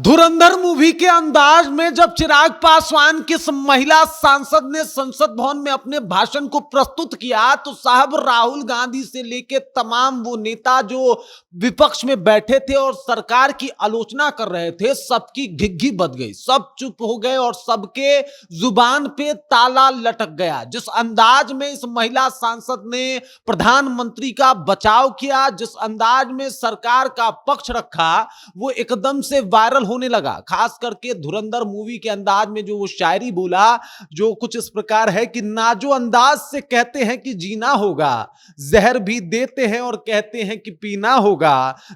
धुरंधर movie के अंदाज में जब चिराग पासवान की महिला सांसद ने संसद भवन में अपने भाषण को प्रस्तुत किया तो साहब राहुल गांधी से लेकर तमाम वो नेता जो विपक्ष में बैठे थे और सरकार की आलोचना कर रहे थे, सबकी घिघी बज गई, सब चुप हो गए और सबके जुबान पे ताला लटक गया। जिस अंदाज में इस महिला सांसद ने प्रधानमंत्री का बचाव किया, जिस अंदाज में सरकार का पक्ष रखा, वो एकदम से वायरल होने लगा। खास करके धुरंधर मूवी के अंदाज में जो वो शायरी बोला, जो कुछ इस प्रकार है कि नाजो अंदाज से कहते हैं कि जीना होगा, जहर भी देते हैं और कहते हैं कि पीना होगा।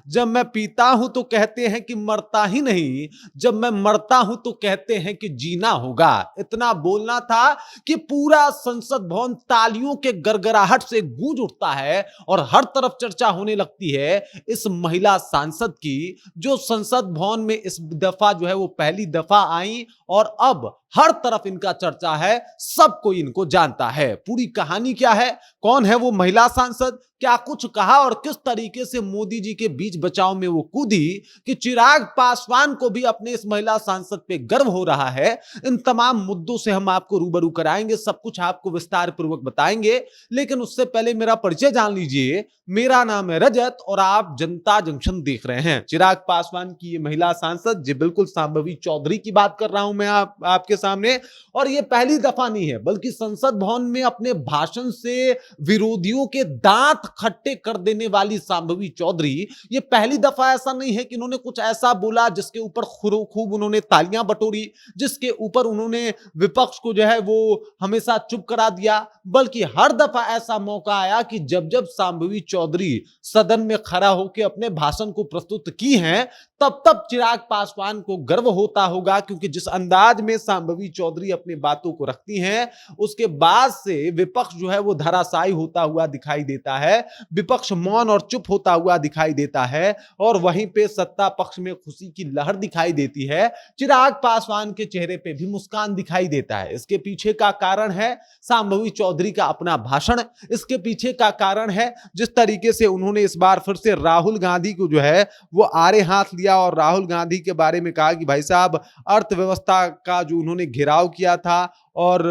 जब मैं पीता हूं तो कहते हैं कि मरता ही नहीं, जब मैं मरता हूं तो कहते हैं कि जीना होगा। इतना बोलना था कि पूरा संसद भवन तालियों के गड़गड़ाहट से गूंज उठता है और हर तरफ चर्चा होने लगती है इस महिला सांसद की, जो संसद भवन में इस दफा जो है वो पहली दफा आई और अब हर तरफ इनका चर्चा है, सब कोई इनको जानता है। पूरी कहानी क्या है, कौन है वो महिला सांसद, क्या कुछ कहा और किस तरीके से मोदी जी के बीच बचाव में वो कूदी कि चिराग पासवान को भी अपने इस महिला सांसद पे गर्व हो रहा है, इन तमाम मुद्दों से हम आपको रूबरू कराएंगे, सब कुछ आपको विस्तार पूर्वक बताएंगे। लेकिन उससे पहले मेरा परिचय जान लीजिए। मेरा नाम है रजत और आप जनता जंक्शन देख रहे हैं। चिराग पासवान की ये महिला सांसद, जी बिल्कुल शांभवी चौधरी की बात कर रहा हूं मैं आपके सामने। और ये पहली दफा नहीं है, बल्कि संसद भवन में अपने भाषण से विरोधियों के दांत खट्टे कर देने वाली शांभवी चौधरी, ये पहली दफा ऐसा नहीं है कि उन्होंने कुछ ऐसा बोला जिसके ऊपर खूब उन्होंने तालियां बटोरी, जिसके ऊपर उन्होंने विपक्ष को जो है वो हमेशा चुप करा दिया, बल्कि हर दफा ऐसा मौका आया कि जब जब शांभवी चौधरी सदन में खड़ा होकर अपने भाषण को प्रस्तुत की हैं, तब तब चिराग पासवान को गर्व होता होगा, क्योंकि जिस अंदाज में शांभवी चौधरी अपनी बातों को रखती हैं, उसके बाद से विपक्ष जो है वो धराशायी होता हुआ दिखाई देता है, विपक्ष मौन और चुप होता हुआ दिखाई देता है और वहीं पे सत्ता पक्ष में खुशी की लहर दिखाई देती है। चिराग पासवान के चेहरे पे भी मुस्कान दिखाई देता है। इसके पीछे का कारण है शांभवी चौधरी का अपना भाषण, इसके पीछे का कारण है जिस तरीके से उन्होंने इस बार फिर से राहुल गांधी को जो है वो आड़े हाथ लिया और राहुल गांधी के बारे में कहा कि भाई साहब, अर्थव्यवस्था का जो उन्होंने घेराव किया था और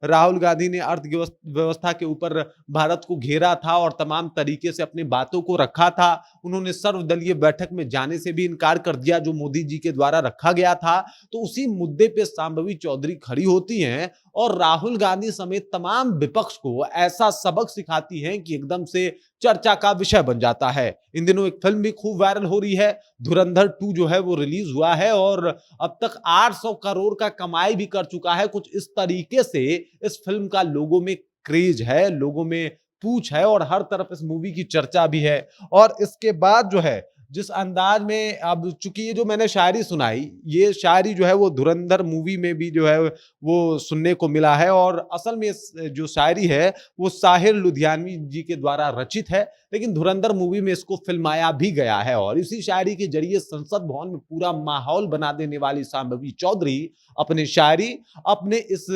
राहुल गांधी ने अर्थव्यवस्था के ऊपर भारत को घेरा था और तमाम तरीके से अपनी बातों को रखा था। उन्होंने सर्वदलीय बैठक में जाने से भी इनकार कर दिया जो मोदी जी के द्वारा रखा गया था। तो उसी मुद्दे पे शांभवी चौधरी खड़ी होती हैं और राहुल गांधी समेत तमाम विपक्ष को ऐसा सबक सिखाती हैं कि एकदम से चर्चा का विषय बन जाता है। इन दिनों एक फिल्म भी खूब वायरल हो रही है, धुरंधर 2 जो है वो रिलीज हुआ है और अब तक 800 करोड़ का कमाई भी कर चुका है। कुछ इस तरीके से इस फिल्म का लोगों में क्रेज है, लोगों में पूछ है और हर तरफ इस मूवी की चर्चा भी है। और इसके बाद जो है जिस अंदाज में, अब चूंकि ये जो मैंने शायरी सुनाई, ये शायरी जो है वो धुरंधर मूवी में भी जो है वो सुनने को मिला है और असल में जो शायरी है वो साहिर लुधियानवी जी के द्वारा रचित है, लेकिन धुरंधर मूवी में इसको फिल्माया भी गया है। और इसी शायरी के जरिए संसद भवन में पूरा माहौल बना देने वाली शांभवी चौधरी अपने शायरी, अपने इस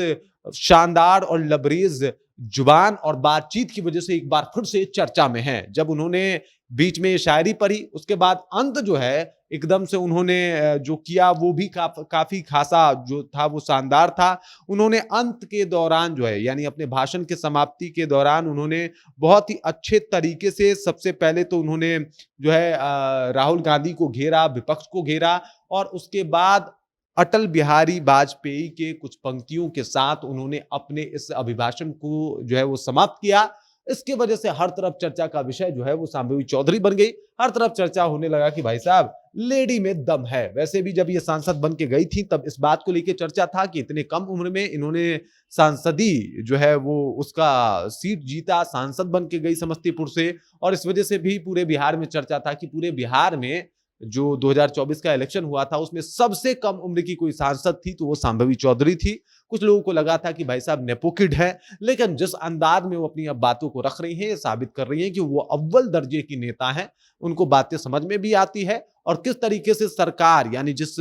शानदार और लबरेज जुबान और बातचीत की वजह से एक बार फिर से चर्चा में है। जब उन्होंने बीच में शायरी पढ़ी, उसके बाद अंत जो है एकदम से उन्होंने जो किया वो भी काफी खासा जो था वो शानदार था। उन्होंने अंत के दौरान जो है, यानी अपने भाषण के समाप्ति के दौरान उन्होंने बहुत ही अच्छे तरीके से, सबसे पहले तो उन्होंने जो है राहुल गांधी को घेरा, विपक्ष को घेरा और उसके बाद अटल बिहारी वाजपेयी के कुछ पंक्तियों के साथ उन्होंने अपने इस अभिभाषण को जो है वो समाप्त किया। इसके वजह से हर तरफ चर्चा का विषय जो है वो शांभवी चौधरी बन गई। हर तरफ चर्चा होने लगा कि भाई साहब, लेडी में दम है। वैसे भी जब ये सांसद बन के गई थी तब इस बात को लेकर चर्चा था कि इतने कम उम्र में इन्होंने सांसदी जो है वो उसका सीट जीता, सांसद बन के गई समस्तीपुर से। और इस वजह से भी पूरे बिहार में चर्चा था कि पूरे बिहार में जो 2024 का इलेक्शन हुआ था उसमें सबसे कम उम्र की कोई सांसद थी तो वो शांभवी चौधरी थी। कुछ लोगों को लगा था कि भाई साहब नेपो किड है, लेकिन जिस अंदाज में वो अपनी अब बातों को रख रही हैं, ये साबित कर रही हैं कि वो अव्वल दर्जे की नेता हैं, उनको बातें समझ में भी आती है और किस तरीके से सरकार, यानी जिस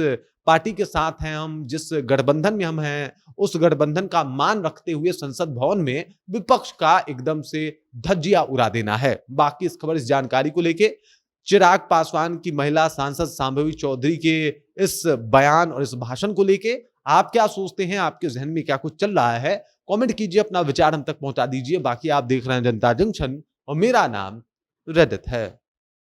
पार्टी के साथ हैं हम, जिस गठबंधन में हम हैं, उस गठबंधन का मान रखते हुए संसद भवन में विपक्ष का एकदम से धज्जियां उड़ा देना है। बाकी इस खबर, इस जानकारी को लेके चिराग पासवान की महिला सांसद शांभवी चौधरी के इस बयान और इस भाषण को लेके आप क्या सोचते हैं? आपके जहन में क्या कुछ चल रहा है? कमेंट कीजिए, अपना विचार हम तक पहुंचा दीजिए। बाकी आप देख रहे हैं जनता जंक्शन और मेरा नाम रजत है।